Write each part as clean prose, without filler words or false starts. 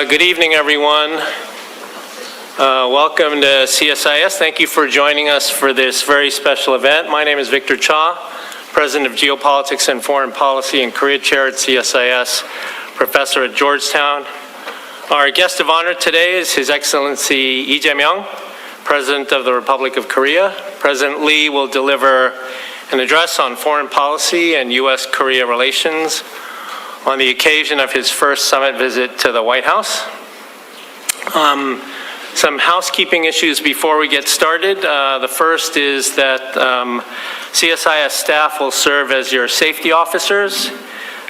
Good evening, everyone. Welcome to CSIS. Thank you for joining us for this very special event. My name is Victor Cha, President of Geopolitics and Foreign Policy and Korea Chair at CSIS, Professor at Georgetown. Our guest of honor today is His Excellency Lee Jae-myung, President of the Republic of Korea. President Lee will deliver an address on foreign policy and U.S.-Korea relations on the occasion of his first summit visit to the White House. Some housekeeping issues before we get started. The first is that CSIS staff will serve as your safety officers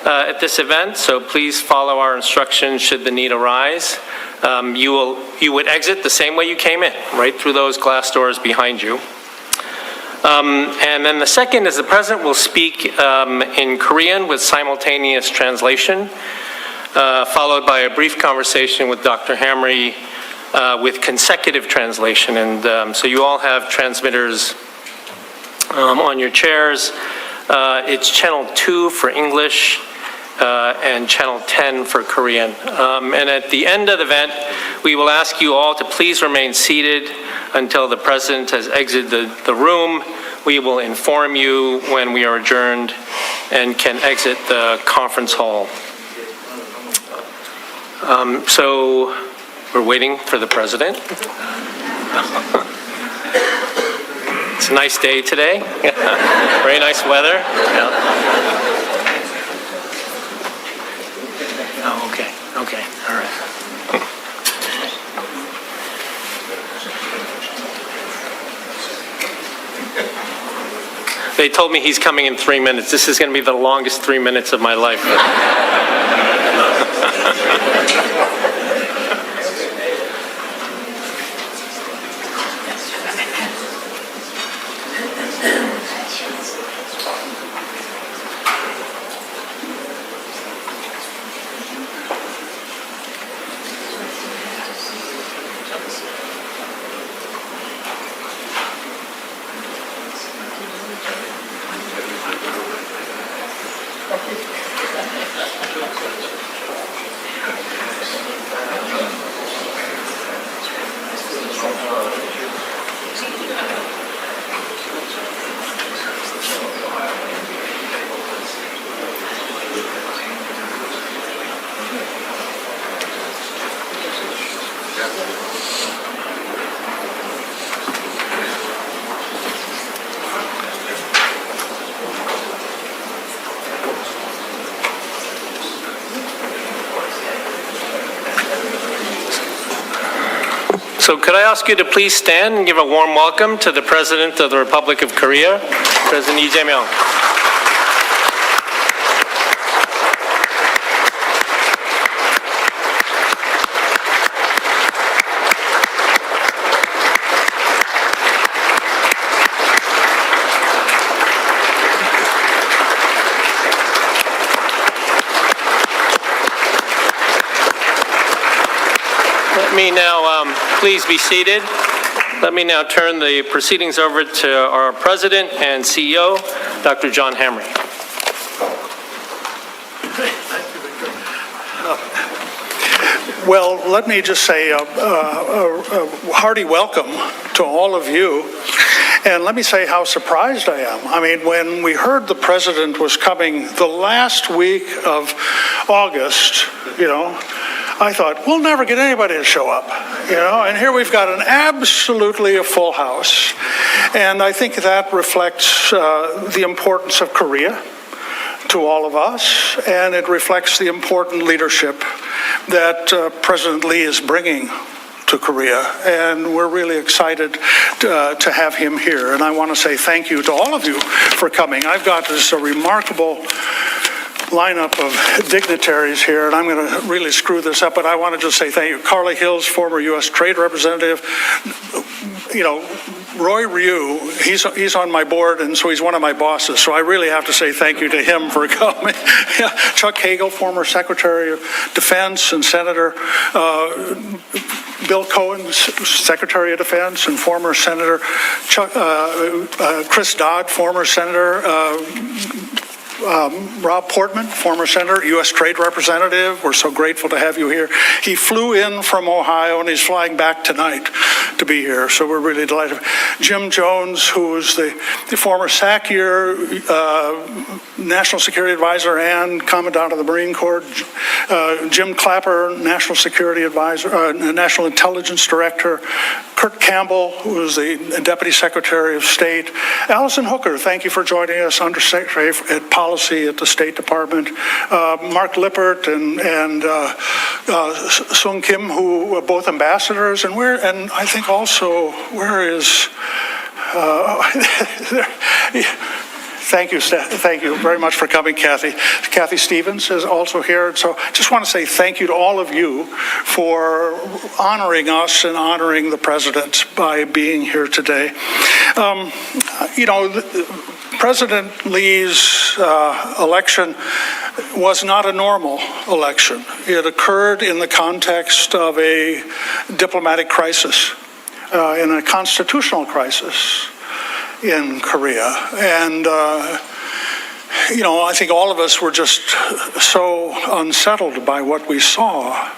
at this event, so please follow our instructions should the need arise. You would exit the same way you came in, right through those glass doors behind you. And then the second is the President will speak in Korean with simultaneous translation, followed by a brief conversation with Dr. Hamre with consecutive translation. And so you all have transmitters on your chairs. It's channel 2 for English and channel 10 for Korean. And at the end of the event, we will ask you all to please remain seated until the President has exited the room. We will inform you when we are adjourned and can exit the conference hall. So we're waiting for the President. It's a nice day today. Very nice weather. Yeah. Oh, okay, all right. They told me he's coming in 3 minutes. This is going to be the longest 3 minutes of my life. So could I ask you to please stand and give a warm welcome to the President of the Republic of Korea, President Lee Jae-myung. Let me now, please be seated. Let me now turn the proceedings over to our President and CEO, Dr. John Hamre. Well, let me just say a hearty welcome to all of you. And let me say how surprised I am. I mean, when we heard the President was coming the last week of August, I thought, we'll never get anybody to show up, and here we've got an absolutely a full house. And I think that reflects the importance of Korea to all of us, and it reflects the important leadership that President Lee is bringing to Korea, and we're really excited to have him here. And I want to say thank you to all of you for coming. I've got this remarkable lineup of dignitaries here, and I'm going to really screw this up, but I want to just say thank you. Carly Hills, former U.S. Trade Representative. Roy Ryu, he's on my board, and so he's one of my bosses, so I really have to say thank you to him for coming. Chuck Hagel, former Secretary of Defense and Senator. Bill Cohen, Secretary of Defense and former Senator. Chris Dodd, former Senator. Rob Portman, former senator, U.S. Trade Representative. We're so grateful to have you here. He flew in from Ohio, and he's flying back tonight to be here, so we're really delighted. Jim Jones, who is the former SACIR National Security Advisor and Commandant of the Marine Corps. Jim Clapper, National Security Advisor, National Intelligence Director. Kurt Campbell, who is the Deputy Secretary of State. Allison Hooker, thank you for joining us, Undersecretary at Policy at the State Department. Mark Lippert and Sung Kim, who are both ambassadors, and I think also, where is... Thank you very much for coming, Kathy. Kathy Stevens is also here. So just want to say thank you to all of you for honoring us and honoring the president by being here today. President Lee's election was not a normal election. It occurred in the context of a diplomatic crisis, in a constitutional crisis in Korea. And, I think all of us were just so unsettled by what we saw.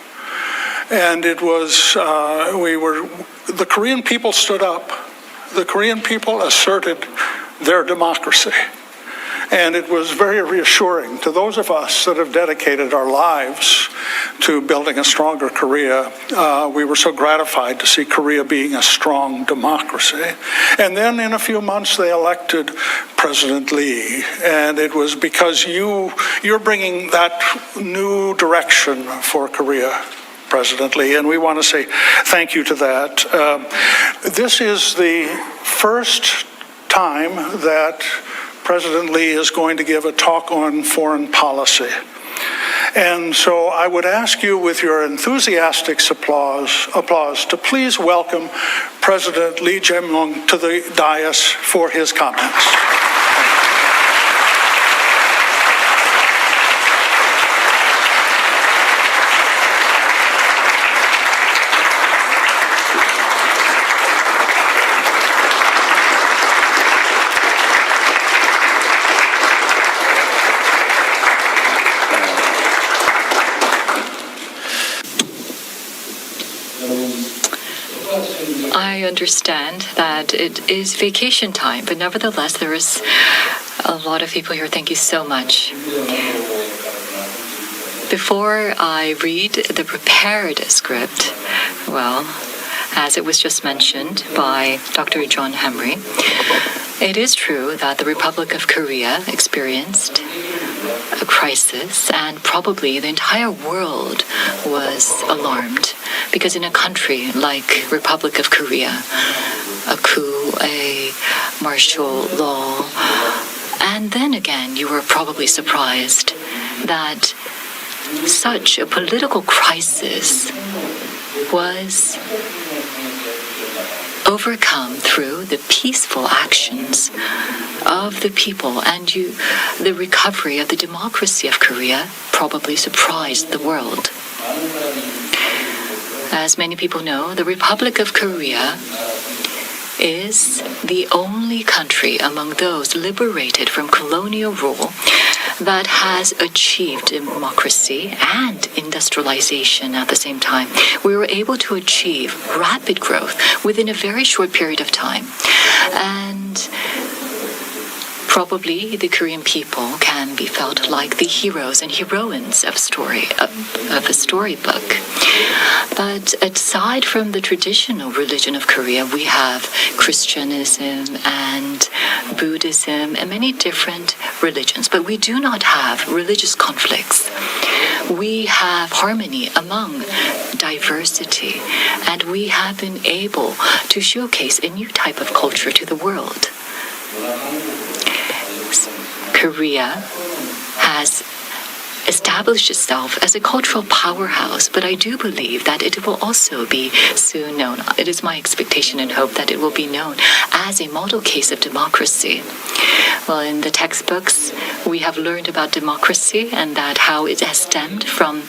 And it was, the Korean people stood up. The Korean people asserted their democracy. And it was very reassuring to those of us that have dedicated our lives to building a stronger Korea. We were so gratified to see Korea being a strong democracy. And then in a few months, they elected President Lee. And it was because you're bringing that new direction for Korea, President Lee, and we want to say thank you to that. This is the first time that President Lee is going to give a talk on foreign policy. And so I would ask you, with your enthusiastic applause, to please welcome President Lee Jae-myung to the dais for his comments. I understand that it is vacation time, but nevertheless, there is a lot of people here. Thank you so much. Before I read the prepared script, well, as it was just mentioned by Dr. John Hamre, it is true that the Republic of Korea experienced a crisis, and probably the entire world was alarmed, because in a country like Republic of Korea, a coup, a martial law, and then again you were probably surprised that such a political crisis was overcome through the peaceful actions of the people, and the recovery of the democracy of Korea probably surprised the world. As many people know, the Republic of Korea is the only country among those liberated from colonial rule that has achieved democracy and industrialization at the same time. We were able to achieve rapid growth within a very short period of time. And probably the Korean people can be felt like the heroes and heroines of a storybook. But aside from the traditional religion of Korea, we have Christianism and Buddhism and many different religions, but we do not have religious conflicts. We have harmony among diversity, and we have been able to showcase a new type of culture to the world. Korea has established itself as a cultural powerhouse, but I do believe that it will also be soon known. It is my expectation and hope that it will be known as a model case of democracy. Well, in the textbooks, we have learned about democracy and that how it has stemmed from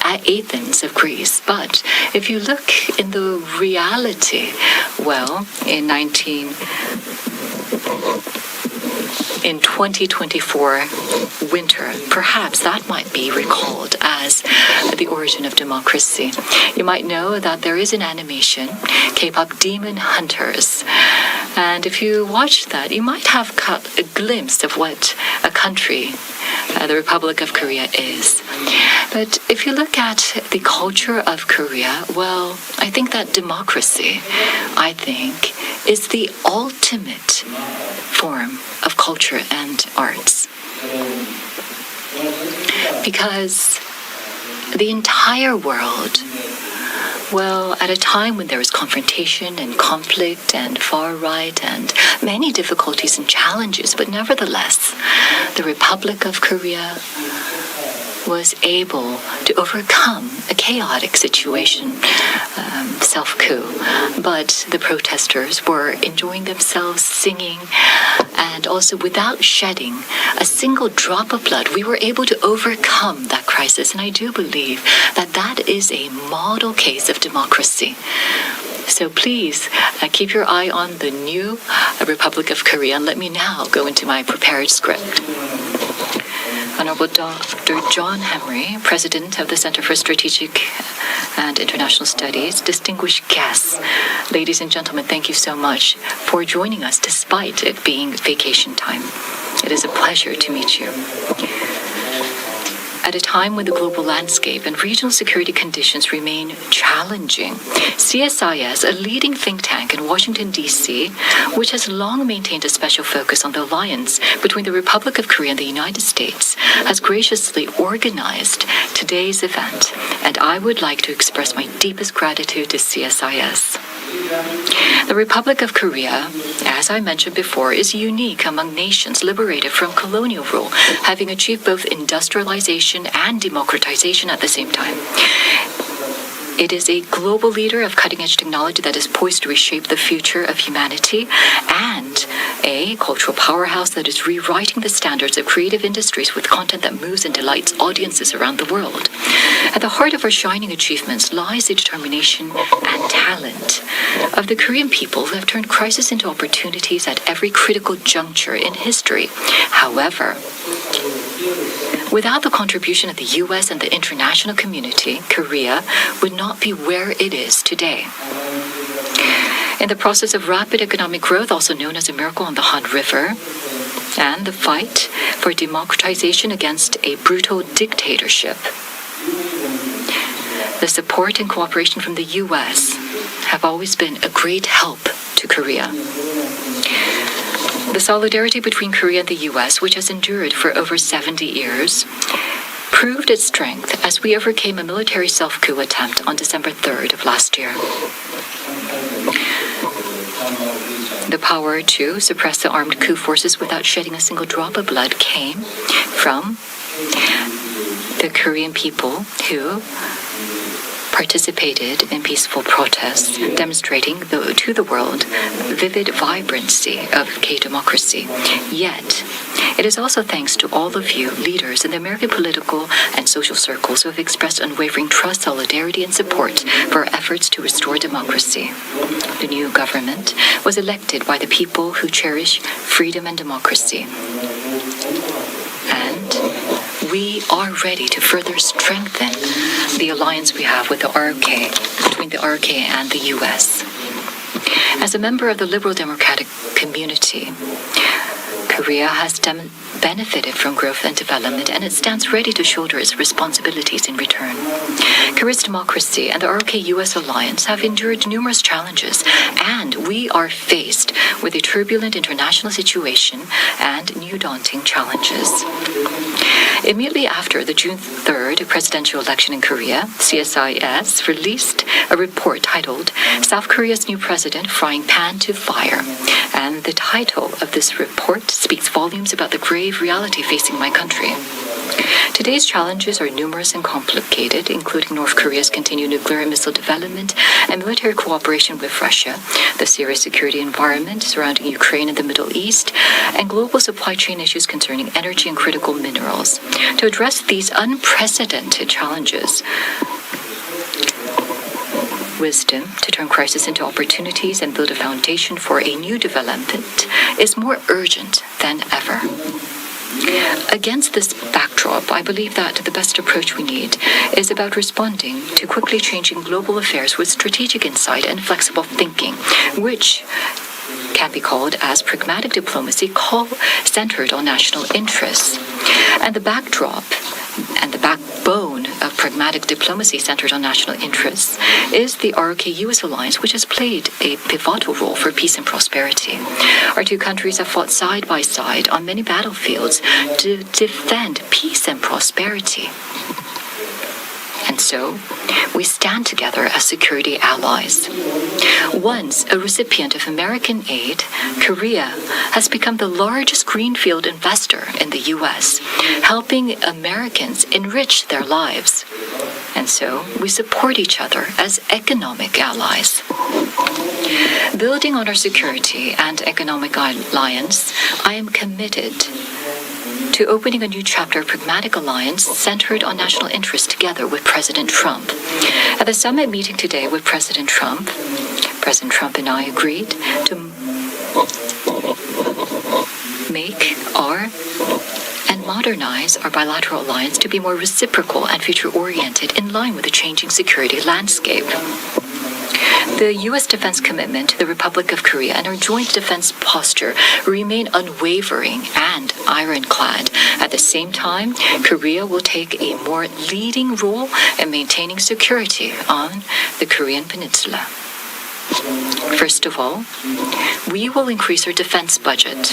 Athens of Greece. But if you look in the reality, well, in in 2024 winter, perhaps that might be recalled as the origin of democracy. You might know that there is an animation, K-pop Demon Hunters. And if you watch that, you might have caught a glimpse of what a country, the Republic of Korea, is. But if you look at the culture of Korea, well, I think that democracy, is the ultimate form of culture and arts. Because the entire world, well, at a time when there is confrontation and conflict and far right and many difficulties and challenges, but nevertheless, the Republic of Korea was able to overcome a chaotic situation, self-coup. But the protesters were enjoying themselves, singing, and also without shedding a single drop of blood, we were able to overcome that crisis. And I do believe that that is a model case of democracy. So please keep your eye on the new Republic of Korea. And let me now go into my prepared script. Honorable Dr. John Henry, President of the Center for Strategic and International Studies, distinguished guests, ladies and gentlemen, thank you so much for joining us despite it being vacation time. It is a pleasure to meet you. At a time when the global landscape and regional security conditions remain challenging, CSIS, a leading think tank in Washington, D.C., which has long maintained a special focus on the alliance between the Republic of Korea and the United States, has graciously organized today's event, and I would like to express my deepest gratitude to CSIS. The Republic of Korea, as I mentioned before, is unique among nations liberated from colonial rule, having achieved both industrialization and democratization at the same time. It is a global leader of cutting-edge technology that is poised to reshape the future of humanity, and a cultural powerhouse that is rewriting the standards of creative industries with content that moves and delights audiences around the world. At the heart of our shining achievements lies the determination and talent of the Korean people who have turned crisis into opportunities at every critical juncture in history. However, without the contribution of the U.S. and the international community, Korea would not be where it is today. In the process of rapid economic growth, also known as a miracle on the Han River, and the fight for democratization against a brutal dictatorship, the support and cooperation from the U.S. have always been a great help to Korea. The solidarity between Korea and the U.S., which has endured for over 70 years, proved its strength as we overcame a military self-coup attempt on December 3rd of last year. The power to suppress the armed coup forces without shedding a single drop of blood came from the Korean people who participated in peaceful protests, demonstrating to the world vivid vibrancy of K-democracy. Yet, it is also thanks to all of you leaders in the American political and social circles who have expressed unwavering trust, solidarity, and support for our efforts to restore democracy. The new government was elected by the people who cherish freedom and democracy. And we are ready to further strengthen the alliance we have with the ROK, between the ROK and the U.S. As a member of the liberal democratic community, Korea has benefited from growth and development, and it stands ready to shoulder its responsibilities in return. Korea's democracy and the ROK-US alliance have endured numerous challenges, and we are faced with a turbulent international situation and new daunting challenges. Immediately after the June 3rd presidential election in Korea, CSIS released a report titled South Korea's New President Frying Pan to Fire. And the title of this report speaks volumes about the grave reality facing my country. Today's challenges are numerous and complicated, including North Korea's continued nuclear and missile development and military cooperation with Russia, the serious security environment surrounding Ukraine and the Middle East, and global supply chain issues concerning energy and critical minerals. To address these unprecedented challenges, wisdom to turn crisis into opportunities and build a foundation for a new development is more urgent than ever. Against this backdrop, I believe that the best approach we need is about responding to quickly changing global affairs with strategic insight and flexible thinking, which can be called as pragmatic diplomacy centered on national interests. And the backdrop and the backbone of pragmatic diplomacy centered on national interests is the ROK-US alliance, which has played a pivotal role for peace and prosperity. Our two countries have fought side by side on many battlefields to defend peace and prosperity. And so, we stand together as security allies. Once a recipient of American aid, Korea has become the largest greenfield investor in the U.S., helping Americans enrich their lives. And so, we support each other as economic allies. Building on our security and economic alliance, I am committed to opening a new chapter of pragmatic alliance centered on national interest together with President Trump. At the summit meeting today with President Trump and I agreed to make and modernize our bilateral alliance to be more reciprocal and future-oriented in line with the changing security landscape. The U.S. defense commitment to the Republic of Korea and our joint defense posture remain unwavering and ironclad. At the same time, Korea will take a more leading role in maintaining security on the Korean Peninsula. First of all, we will increase our defense budget,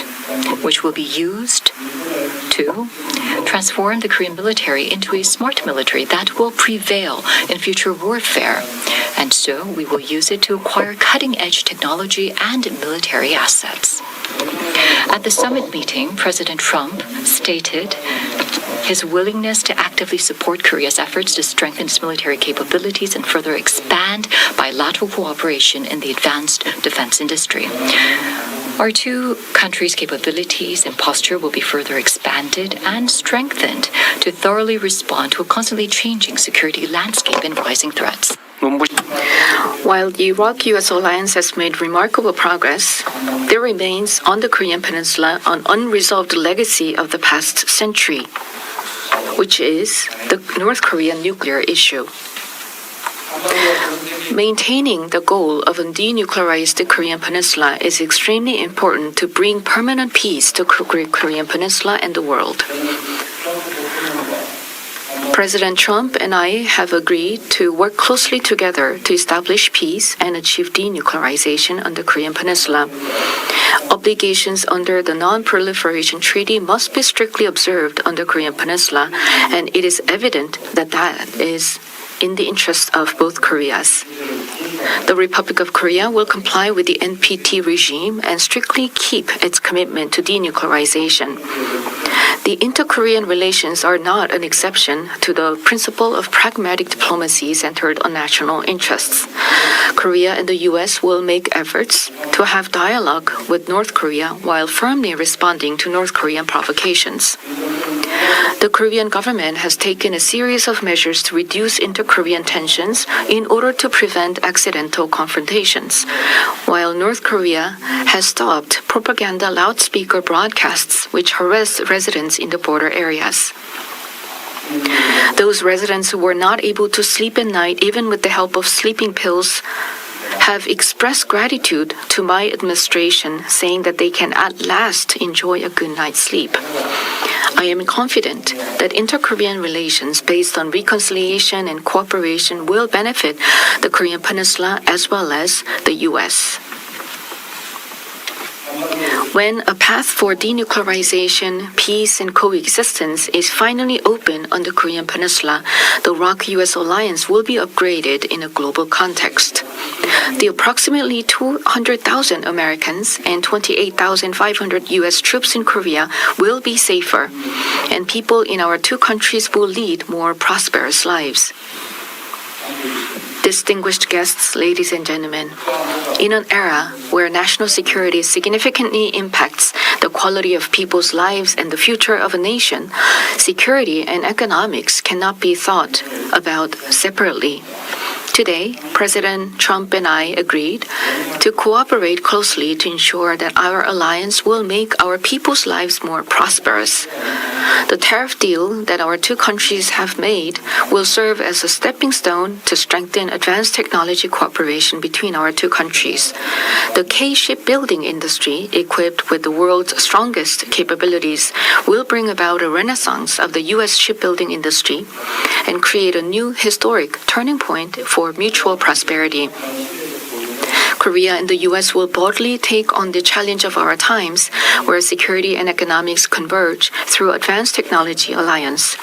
which will be used to transform the Korean military into a smart military that will prevail in future warfare. And so we will use it to acquire cutting-edge technology and military assets. At the summit meeting, President Trump stated his willingness to actively support Korea's efforts to strengthen its military capabilities and further expand bilateral cooperation in the advanced defense industry. Our two countries' capabilities and posture will be further expanded and strengthened to thoroughly respond to a constantly changing security landscape and rising threats. While the Iraq-US alliance has made remarkable progress, there remains on the Korean Peninsula an unresolved legacy of the past century, which is the North Korean nuclear issue. Maintaining the goal of a denuclearized Korean Peninsula is extremely important to bring permanent peace to Korean Peninsula and the world. President Trump and I have agreed to work closely together to establish peace and achieve denuclearization on the Korean Peninsula. Obligations under the Non-Proliferation Treaty must be strictly observed on the Korean Peninsula, and it is evident that that is in the interest of both Koreas. The Republic of Korea will comply with the NPT regime and strictly keep its commitment to denuclearization. The inter-Korean relations are not an exception to the principle of pragmatic diplomacy centered on national interests. Korea and the U.S. will make efforts to have dialogue with North Korea while firmly responding to North Korean provocations. The Korean government has taken a series of measures to reduce inter-Korean tensions in order to prevent accidental confrontations, while North Korea has stopped propaganda loudspeaker broadcasts which harass residents in the border areas. Those residents who were not able to sleep at night, even with the help of sleeping pills, have expressed gratitude to my administration, saying that they can at last enjoy a good night's sleep. I am confident that inter-Korean relations based on reconciliation and cooperation will benefit the Korean Peninsula as well as the U.S. When a path for denuclearization, peace, and coexistence is finally open on the Korean Peninsula, the ROK-US alliance will be upgraded in a global context. The approximately 200,000 Americans and 28,500 U.S. troops in Korea will be safer, and people in our two countries will lead more prosperous lives. Distinguished guests, ladies and gentlemen, in an era where national security significantly impacts the quality of people's lives and the future of a nation, security and economics cannot be thought about separately. Today, President Trump and I agreed to cooperate closely to ensure that our alliance will make our people's lives more prosperous. The tariff deal that our two countries have made will serve as a stepping stone to strengthen advanced technology cooperation between our two countries. The K shipbuilding industry, equipped with the world's strongest capabilities, will bring about a renaissance of the U.S. shipbuilding industry and create a new historic turning point for mutual prosperity. Korea and the U.S. will boldly take on the challenge of our times, where security and economics converge through advanced technology alliance.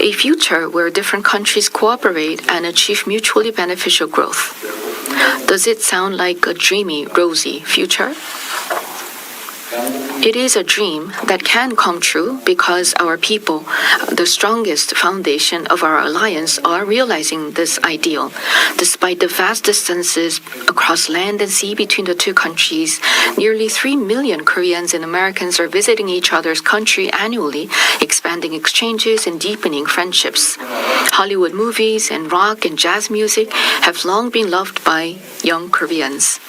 A future where different countries cooperate and achieve mutually beneficial growth. Does it sound like a dreamy, rosy future? It is a dream that can come true because our people, the strongest foundation of our alliance, are realizing this ideal. Despite the vast distances across land and sea between the two countries, nearly 3 million Koreans and Americans are visiting each other's country annually, expanding exchanges and deepening friendships. Hollywood movies and rock and jazz music have long been loved by young Koreans.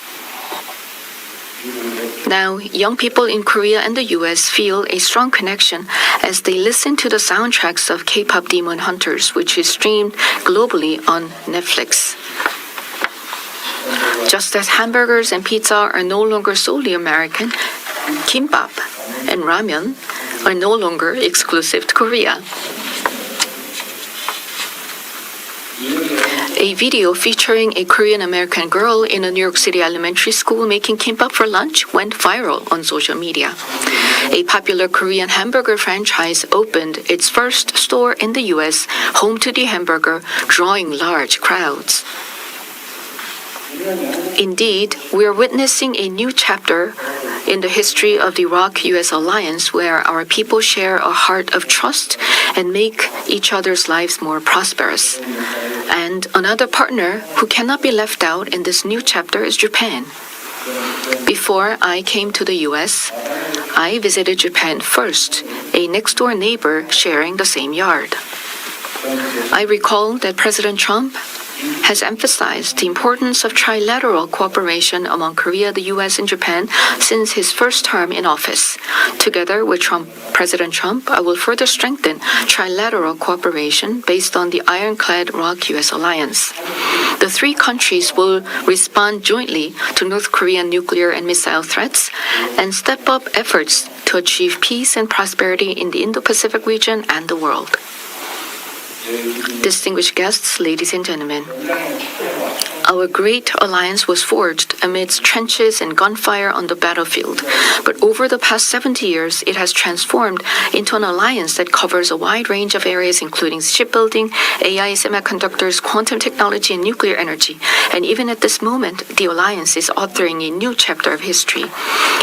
Now, young people in Korea and the U.S. feel a strong connection as they listen to the soundtracks of K-pop Demon Hunters, which is streamed globally on Netflix. Just as hamburgers and pizza are no longer solely American, kimbap and ramen are no longer exclusive to Korea. A video featuring a Korean-American girl in a New York City elementary school making kimbap for lunch went viral on social media. A popular Korean hamburger franchise opened its first store in the U.S., home to the hamburger, drawing large crowds. Indeed, we are witnessing a new chapter in the history of the ROK-US alliance, where our people share a heart of trust and make each other's lives more prosperous. And another partner who cannot be left out in this new chapter is Japan. Before I came to the US, I visited Japan first, a next-door neighbor sharing the same yard. I recall that President Trump has emphasized the importance of trilateral cooperation among Korea, the U.S., and Japan since his first term in office. Together with President Trump, I will further strengthen trilateral cooperation based on the ironclad ROK-US alliance. The three countries will respond jointly to North Korean nuclear and missile threats and step up efforts to achieve peace and prosperity in the Indo-Pacific region and the world. Distinguished guests, ladies and gentlemen, our great alliance was forged amidst trenches and gunfire on the battlefield, but over the past 70 years, it has transformed into an alliance that covers a wide range of areas including shipbuilding, AI, semiconductors, quantum technology, and nuclear energy. And even at this moment, the alliance is authoring a new chapter of history.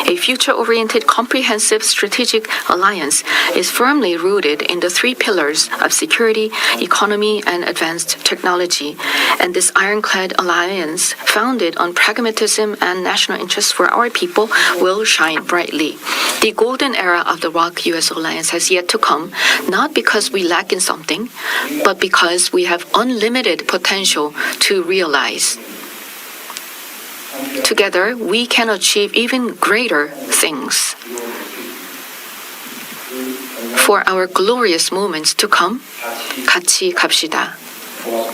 A future-oriented, comprehensive strategic alliance is firmly rooted in the three pillars of security, economy, and advanced technology. And this ironclad alliance, founded on pragmatism and national interests for our people, will shine brightly. The golden era of the ROK-US alliance has yet to come, not because we lack in something, but because we have unlimited potential to realize. Together, we can achieve even greater things. For our glorious moments to come, 같이 갑시다.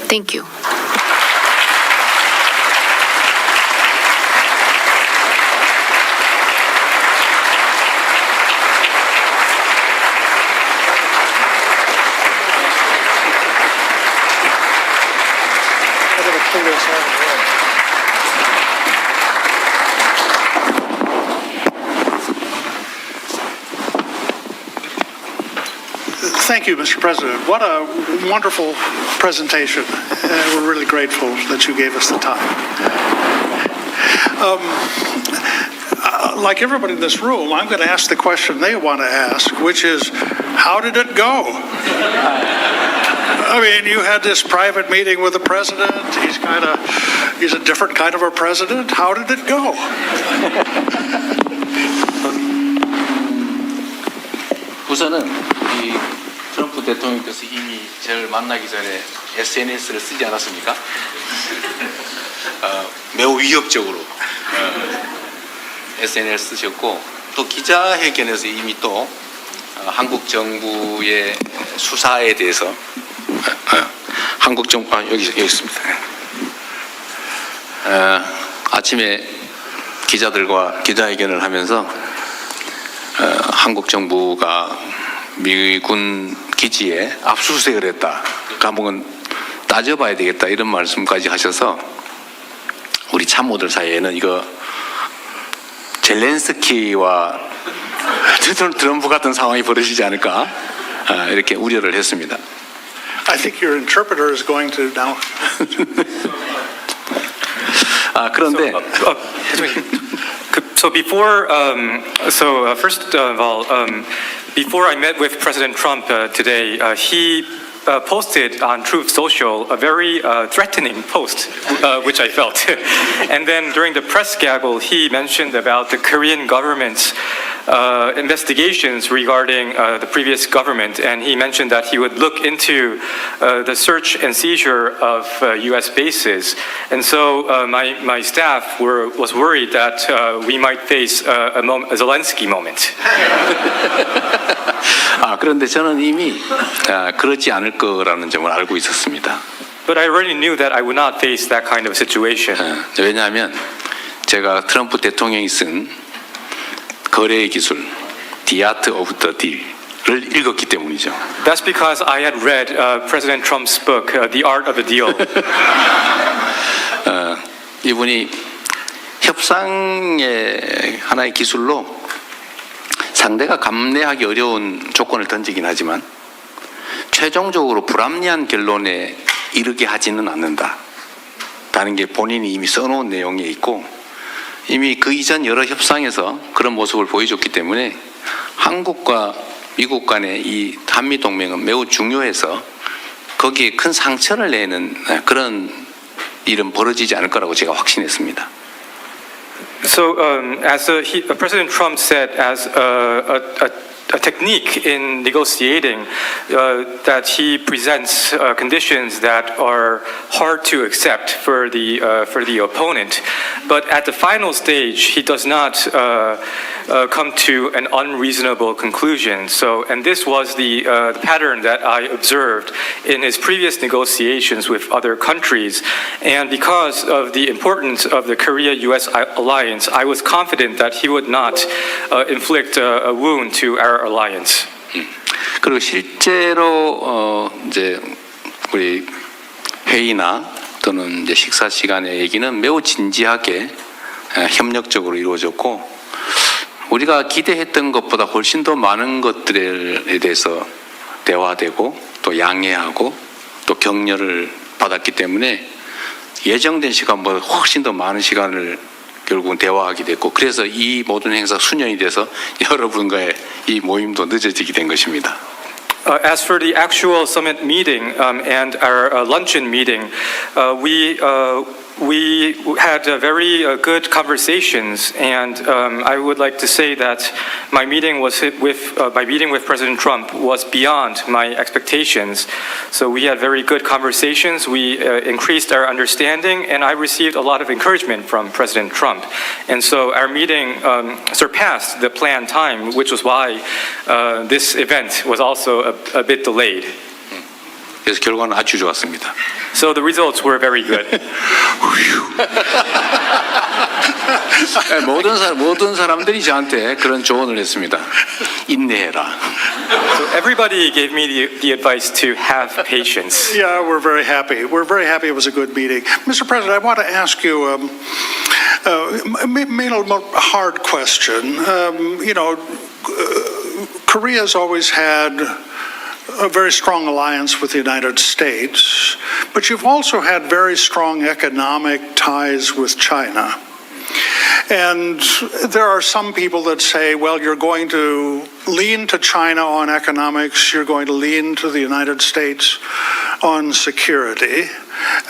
Thank you. Thank you, Mr. President. What a wonderful presentation. We're really grateful that you gave us the time. Like everybody in this room, I'm going to ask the question they want to ask, which is, how did it go? I mean, you had this private meeting with the president. He's a different kind of a president. How did it go? 우선은 이 트럼프 대통령께서 이미 저를 만나기 전에 SNS를 쓰지 않았습니까? 매우 위협적으로 SNS 쓰셨고 또 기자회견에서 이미 또 한국 정부의 수사에 대해서 한국 정부 여기 있습니다. 아침에 기자들과 기자회견을 하면서 한국 정부가 미군 기지에 압수수색을 했다. 감옥은 따져봐야 되겠다 이런 말씀까지 하셔서 우리 참모들 사이에는 이거 젤렌스키와 트럼프 같은 상황이 벌어지지 않을까 이렇게 우려를 했습니다. I think your interpreter is going to now. 그런데 So before, first of all, before I met with President Trump today, he posted on Truth Social a very threatening post, which I felt. And then during the press gaggle, he mentioned about the Korean government's investigations regarding the previous government, and he mentioned that he would look into the search and seizure of U.S. bases. And so my staff was worried that we might face a Zelensky moment. 그런데 저는 이미 그렇지 않을 거라는 점을 알고 있었습니다. But I already knew that I would not face that kind of situation. 왜냐하면 제가 트럼프 대통령이 쓴 거래의 기술, The Art of the Deal을 읽었기 때문이죠. That's because I had read President Trump's book, The Art of the Deal. 이분이 협상의 하나의 기술로 상대가 감내하기 어려운 조건을 던지긴 하지만 최종적으로 불합리한 결론에 이르게 하지는 않는다라는 게 본인이 이미 써놓은 내용에 있고 이미 그 이전 여러 협상에서 그런 모습을 보여줬기 때문에 한국과 미국 간의 이 한미동맹은 매우 중요해서 거기에 큰 상처를 내는 그런 일은 벌어지지 않을 거라고 제가 확신했습니다. So, as President Trump said, as a technique in negotiating, that he presents conditions that are hard to accept for the opponent, but at the final stage, he does not come to an unreasonable conclusion. So, and this was the pattern that I observed in his previous negotiations with other countries, and because of the importance of the Korea-U.S. alliance, I was confident that he would not inflict a wound to our alliance. 그리고 실제로 이제 우리 회의나 또는 이제 식사 시간의 얘기는 매우 진지하게 협력적으로 이루어졌고 우리가 기대했던 것보다 훨씬 더 많은 것들에 대해서 대화되고 또 양해하고 또 격려를 받았기 때문에 예정된 시간보다 훨씬 더 많은 시간을 결국은 대화하게 됐고 그래서 이 모든 행사 수년이 돼서 여러분과의 이 모임도 늦어지게 된 것입니다. As for the actual summit meeting and our luncheon meeting, we had very good conversations, and I would like to say that my meeting with President Trump was beyond my expectations. So we had very good conversations. We increased our understanding, and I received a lot of encouragement from President Trump. And so our meeting surpassed the planned time, which was why this event was also a bit delayed. 그래서 결과는 아주 좋았습니다. So the results were very good. 모든 사람들이 저한테 그런 조언을 했습니다. 인내해라. So everybody gave me the advice to have patience. Yeah, we're very happy. We're very happy it was a good meeting. Mr. President, I want to ask you maybe a hard question. Korea's always had a very strong alliance with the United States, but you've also had very strong economic ties with China. And there are some people that say, well, you're going to lean to China on economics, you're going to lean to the United States on security.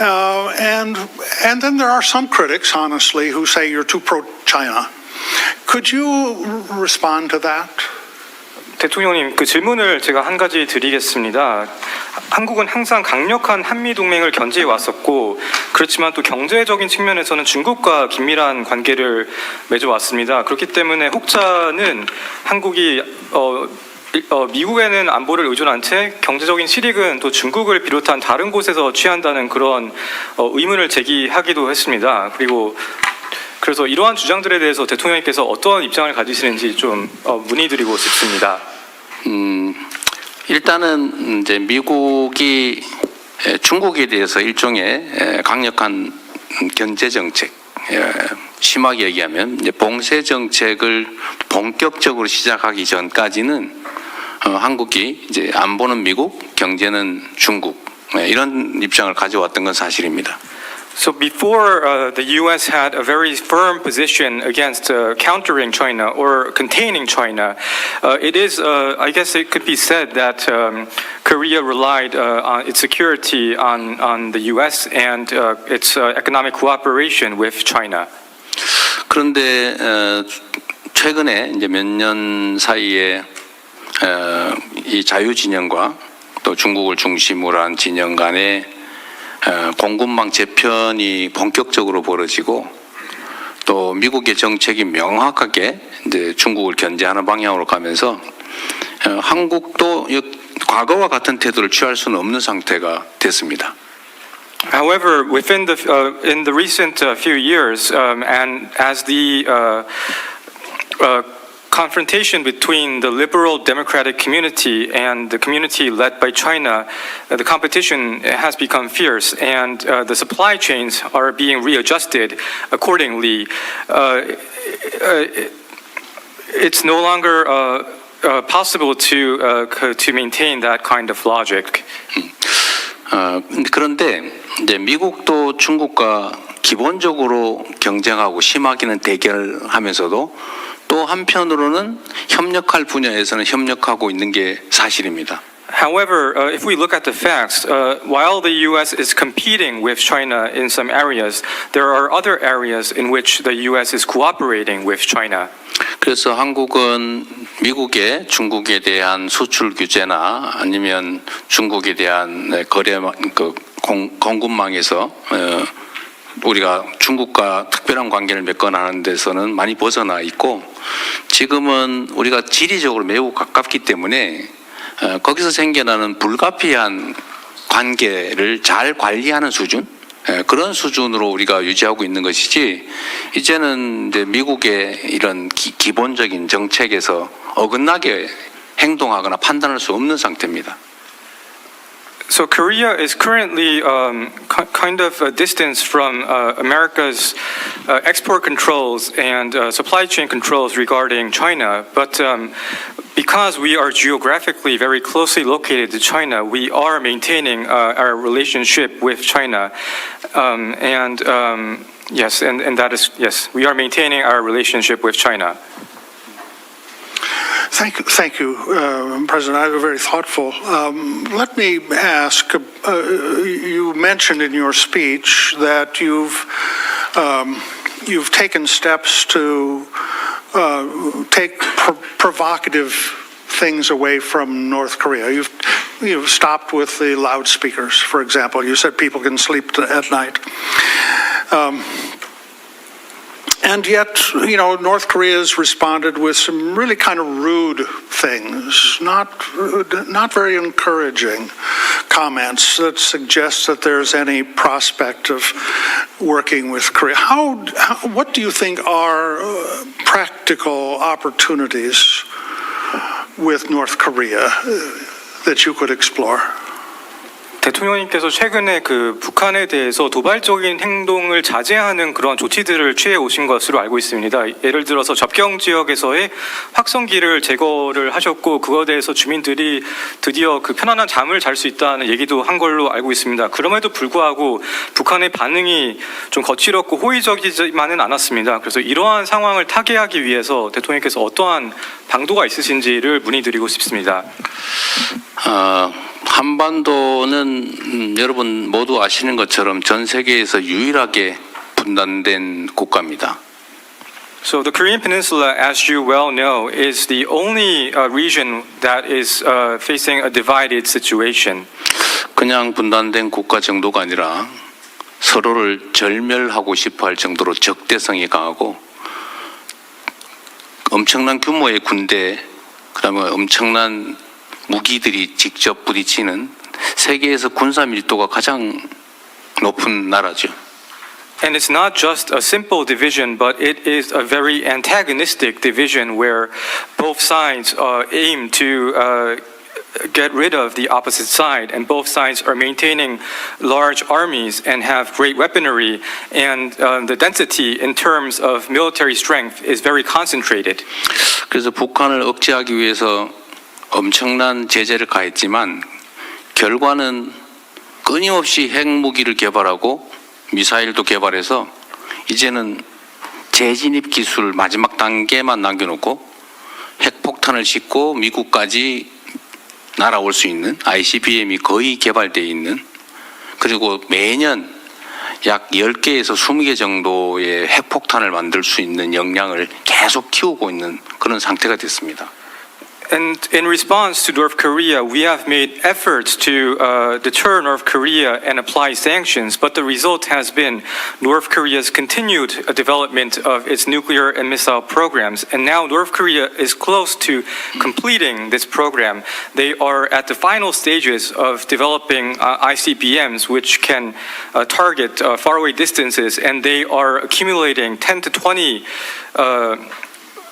And then there are some critics, honestly, who say you're too pro-China. Could you respond to that? 대통령님, 그 질문을 제가 한 가지 드리겠습니다. 한국은 항상 강력한 한미 동맹을 견지해 왔었고, 그렇지만 또 경제적인 측면에서는 중국과 긴밀한 관계를 맺어왔습니다. 그렇기 때문에 혹자는 한국이 미국에는 안보를 의존한 채 경제적인 실익은 또 중국을 비롯한 다른 곳에서 취한다는 그런 의문을 제기하기도 했습니다. 그래서 이러한 주장들에 대해서 대통령님께서 어떤 입장을 가지시는지 좀 문의드리고 싶습니다. 일단은 이제 미국이 중국에 대해서 일종의 강력한 견제 정책, 심하게 얘기하면 이제 봉쇄 정책을 본격적으로 시작하기 전까지는 한국이 이제 안보는 미국, 경제는 중국 이런 입장을 가져왔던 건 사실입니다. So before the U.S. had a very firm position against countering China or containing China, it is, I guess it could be said that Korea relied on its security on the U.S. and its economic cooperation with China. 그런데 최근에 이제 몇 년 사이에 이 자유 진영과 또 중국을 중심으로 한 진영 간의 공급망 재편이 본격적으로 벌어지고 또 미국의 정책이 명확하게 이제 중국을 견제하는 방향으로 가면서 한국도 과거와 같은 태도를 취할 수는 없는 상태가 됐습니다. However, within in the recent few years, and as the confrontation between the liberal democratic community and the community led by China, the competition has become fierce and the supply chains are being readjusted accordingly. It's no longer possible to maintain that kind of logic. 그런데 이제 미국도 중국과 기본적으로 경쟁하고 심하게는 대결하면서도 또 한편으로는 협력할 분야에서는 협력하고 있는 게 사실입니다. However, if we look at the facts, while the U.S. is competing with China in some areas, there are other areas in which the U.S. is cooperating with China. 그래서 한국은 미국의 중국에 대한 수출 규제나 아니면 중국에 대한 거래 공급망에서 우리가 중국과 특별한 관계를 맺거나 하는 데서는 많이 벗어나 있고 지금은 우리가 지리적으로 매우 가깝기 때문에 거기서 생겨나는 불가피한 관계를 잘 관리하는 수준 그런 수준으로 우리가 유지하고 있는 것이지 이제는 이제 미국의 이런 기본적인 정책에서 어긋나게 행동하거나 판단할 수 없는 상태입니다. So Korea is currently kind of a distance from America's export controls and supply chain controls regarding China. But because we are geographically very closely located to China, we are maintaining our relationship with China. Yes, and that is, yes, we are maintaining our relationship with China. Thank you, President. I was very thoughtful. Let me ask, you mentioned in your speech that you've taken steps to take provocative things away from North Korea. You've stopped with the loudspeakers, for example. You said people can sleep at night. And yet, North Korea has responded with some really kind of rude things, not very encouraging comments that suggest that there's any prospect of working with Korea. What do you think are practical opportunities with North Korea that you could explore? 대통령님께서 최근에 그 북한에 대해서 도발적인 행동을 자제하는 그런 조치들을 취해 오신 것으로 알고 있습니다. 예를 들어서 접경 지역에서의 확성기를 제거를 하셨고 그거에 대해서 주민들이 드디어 그 편안한 잠을 잘 수 있다는 얘기도 한 걸로 알고 있습니다. 그럼에도 불구하고 북한의 반응이 좀 거칠었고 호의적이지만은 않았습니다. 그래서 이러한 상황을 타개하기 위해서 대통령께서 어떠한 방도가 있으신지를 문의드리고 싶습니다. 한반도는 여러분 모두 아시는 것처럼 전 세계에서 유일하게 분단된 국가입니다. So the Korean Peninsula, as you well know, is the only region that is facing a divided situation. 그냥 분단된 국가 정도가 아니라 서로를 절멸하고 싶어 할 정도로 적대성이 강하고 엄청난 규모의 군대, 그다음에 엄청난 무기들이 직접 부딪히는 세계에서 군사 밀도가 가장 높은 나라죠. And it's not just a simple division, but it is a very antagonistic division where both sides aim to get rid of the opposite side, and both sides are maintaining large armies and have great weaponry, and the density in terms of military strength is very concentrated. 그래서 북한을 억제하기 위해서 엄청난 제재를 가했지만 결과는 끊임없이 핵무기를 개발하고 미사일도 개발해서 이제는 재진입 기술 마지막 단계만 남겨놓고 핵폭탄을 싣고 미국까지 날아올 수 있는 ICBM이 거의 개발되어 있는, 그리고 매년 약 10개에서 20개 정도의 핵폭탄을 만들 수 있는 역량을 계속 키우고 있는 그런 상태가 됐습니다. And in response to North Korea, we have made efforts to deter North Korea and apply sanctions, but the result has been North Korea's continued development of its nuclear and missile programs. And now North Korea is close to completing this program. They are at the final stages of developing ICBMs, which can target faraway distances, and they are accumulating 10 to 20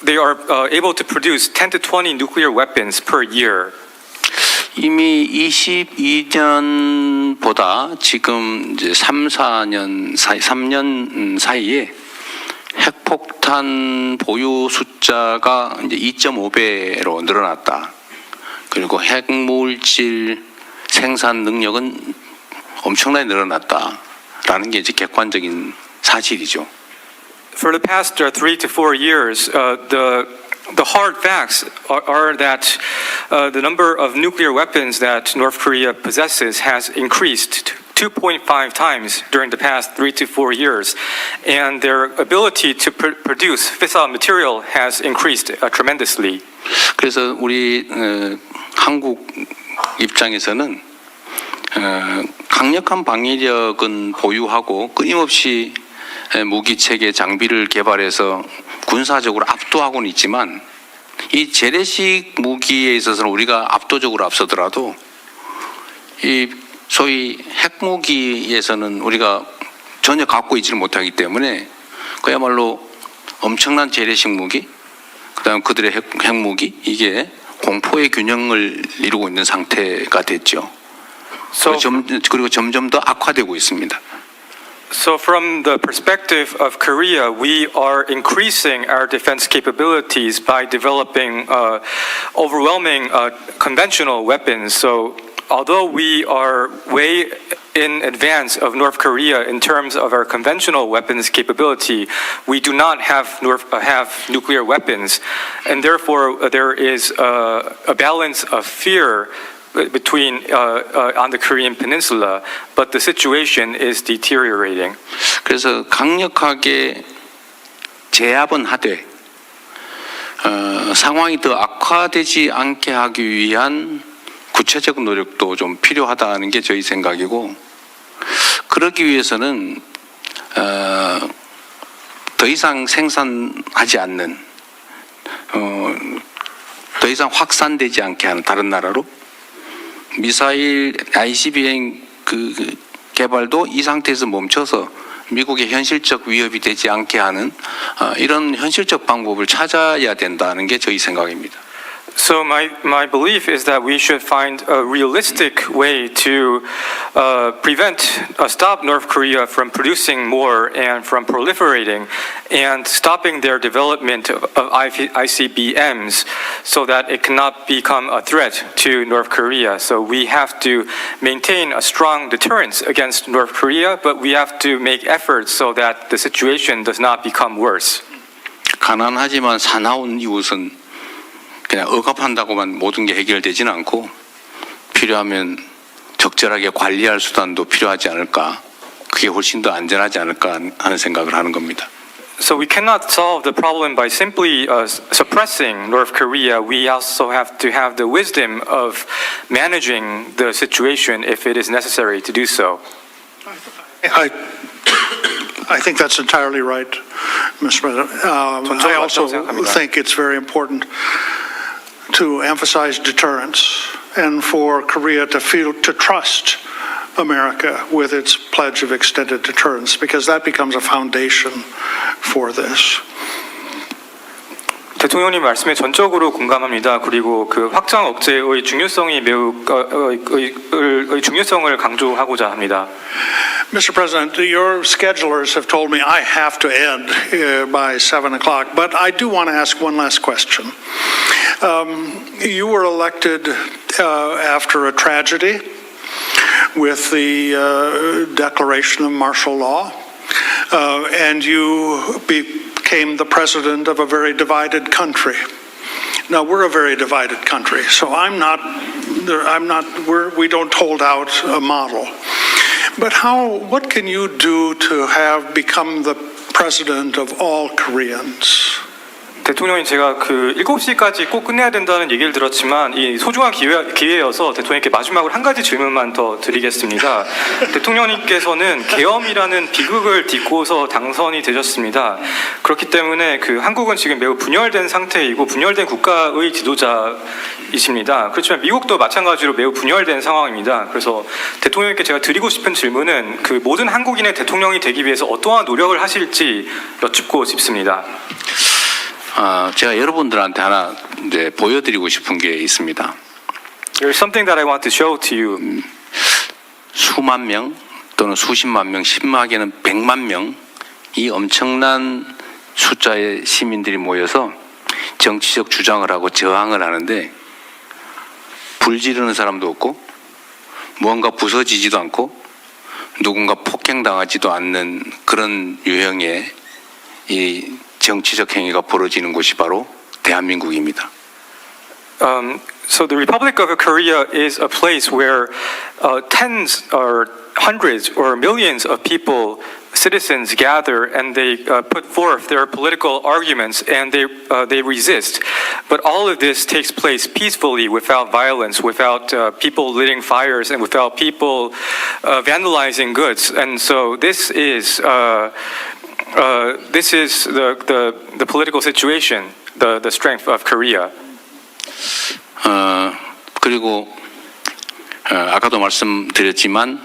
They are able to produce 10 to 20 nuclear weapons per year. 이미 22년보다 지금 이제 3년 사이에 핵폭탄 보유 숫자가 이제 2.5배로 늘어났다. 그리고 핵물질 생산 능력은 엄청나게 늘어났다라는 게 이제 객관적인 사실이죠. For the past 3 to 4 years, the hard facts are that the number of nuclear weapons that North Korea possesses has increased 2.5 times during the past 3 to 4 years, and their ability to produce fissile material has increased tremendously. 그래서 우리 한국 입장에서는 강력한 방위력은 보유하고 끊임없이 무기 체계 장비를 개발해서 군사적으로 압도하고는 있지만 이 재래식 무기에 있어서는 우리가 압도적으로 앞서더라도 이 소위 핵무기에서는 우리가 전혀 갖고 있지를 못하기 때문에 그야말로 엄청난 재래식 무기, 그다음 그들의 핵무기, 이게 공포의 균형을 이루고 있는 상태가 됐죠. 그리고 점점 더 악화되고 있습니다. So from the perspective of Korea, we are increasing our defense capabilities by developing overwhelming conventional weapons. So although we are way in advance of North Korea in terms of our conventional weapons capability, we do not have nuclear weapons, and therefore there is a balance of fear between on the Korean Peninsula, but the situation is deteriorating. 그래서 강력하게 제압은 하되 상황이 더 악화되지 않게 하기 위한 구체적 노력도 좀 필요하다는 게 저희 생각이고, 그러기 위해서는 더 이상 생산하지 않는, 더 이상 확산되지 않게 하는 다른 나라로 미사일 ICBM 개발도 이 상태에서 멈춰서 미국의 현실적 위협이 되지 않게 하는 이런 현실적 방법을 찾아야 된다는 게 저희 생각입니다. So my belief is that we should find a realistic way to stop North Korea from producing more and from proliferating and stopping their development of ICBMs so that it cannot become a threat to North Korea. So we have to maintain a strong deterrence against North Korea, but we have to make efforts so that the situation does not become worse. 가난하지만 사나운 이웃은 그냥 억압한다고만 모든 게 해결되지는 않고 필요하면 적절하게 관리할 수단도 필요하지 않을까, 그게 훨씬 더 안전하지 않을까 하는 생각을 하는 겁니다. So we cannot solve the problem by simply suppressing North Korea. We also have to have the wisdom of managing the situation if it is necessary to do so. I think that's entirely right, Mr. President. I also think it's very important to emphasize deterrence and for Korea to trust America with its pledge of extended deterrence, because that becomes a foundation for this. 대통령님 말씀에 전적으로 공감합니다. 그리고 그 확장 억제의 중요성이 매우 중요성을 강조하고자 합니다. Mr. President, your schedulers have told me I have to end by 7 o'clock, but I do want to ask one last question. You were elected after a tragedy with the declaration of martial law, and you became the president of a very divided country. Now, we're a very divided country, so we don't hold out a model. But what can you do to have become the president of all Koreans? 대통령님, 제가 그 7시까지 꼭 끝내야 된다는 얘기를 들었지만 이 소중한 기회여서 대통령님께 마지막으로 한 가지 질문만 더 드리겠습니다. 대통령님께서는 계엄이라는 비극을 딛고서 당선이 되셨습니다. 그렇기 때문에 그 한국은 지금 매우 분열된 상태이고 분열된 국가의 지도자이십니다. 그렇지만 미국도 마찬가지로 매우 분열된 상황입니다. 그래서 대통령님께 제가 드리고 싶은 질문은 그 모든 한국인의 대통령이 되기 위해서 어떠한 노력을 하실지 여쭙고 싶습니다. 제가 여러분들한테 하나 이제 보여드리고 싶은 게 있습니다. There's something that I want to show to you. 수만 명 또는 수십만 명, 심하게는 100만 명, 이 엄청난 숫자의 시민들이 모여서 정치적 주장을 하고 저항을 하는데 불 지르는 사람도 없고 무언가 부서지지도 않고 누군가 폭행당하지도 않는 그런 유형의 이 정치적 행위가 벌어지는 곳이 바로 대한민국입니다. So the Republic of Korea is a place where tens or hundreds or millions of people, citizens gather and they put forth their political arguments and they resist. But all of this takes place peacefully, without violence, without people lighting fires and without people vandalizing goods. And so this is the political situation, the strength of Korea. 그리고 아까도 말씀드렸지만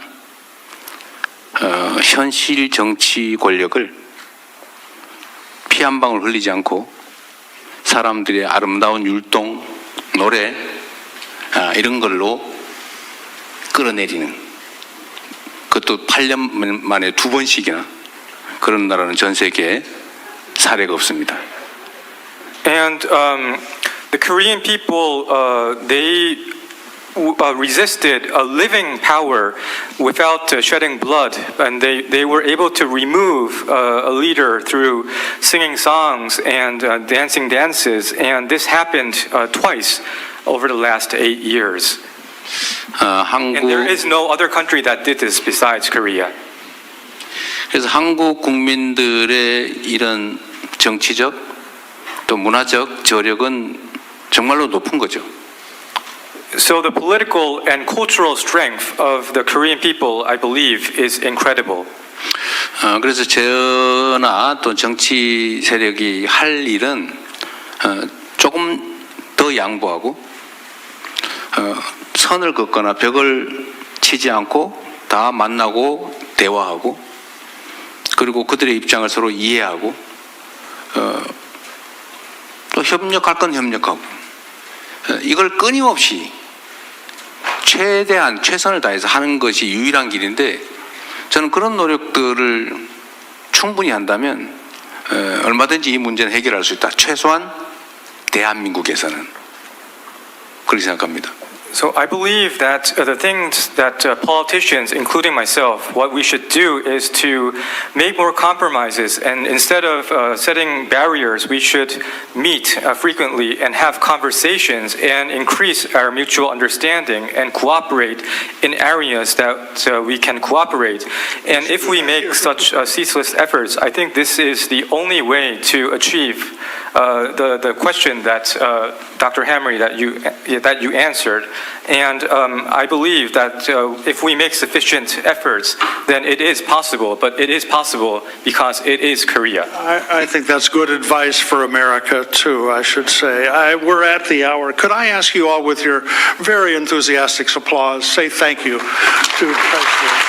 현실 정치 권력을 피 한 방울 흘리지 않고 사람들의 아름다운 율동, 노래 이런 걸로 끌어내리는, 그것도 8년 만에 2번씩이나 그런 나라는 전 세계에 사례가 없습니다. And the Korean people, they resisted a living power without shedding blood, and they were able to remove a leader through singing songs and dancing dances, and this happened twice over the last 8 years. And there is no other country that did this besides Korea. 그래서 한국 국민들의 이런 정치적 또 문화적 저력은 정말로 높은 거죠. So the political and cultural strength of the Korean people, I believe, is incredible. 그래서 저나 또 정치 세력이 할 일은 조금 더 양보하고 선을 긋거나 벽을 치지 않고 다 만나고 대화하고 그리고 그들의 입장을 서로 이해하고 또 협력할 건 협력하고 이걸 끊임없이 최대한 최선을 다해서 하는 것이 유일한 길인데 저는 그런 노력들을 충분히 한다면 얼마든지 이 문제는 해결할 수 있다. 최소한 대한민국에서는 그렇게 생각합니다. So I believe that the things that politicians, including myself, what we should do is to make more compromises, and instead of setting barriers, we should meet frequently and have conversations and increase our mutual understanding and cooperate in areas that we can cooperate. And if we make such ceaseless efforts, I think this is the only way to achieve the question that Dr. Hamry that you answered, and I believe that if we make sufficient efforts, then it is possible. But it is possible because it is Korea. I think that's good advice for America, too, I should say. We're at the hour. Could I ask you all, with your very enthusiastic applause, say thank you to the President.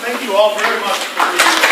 Thank you all very much for being here.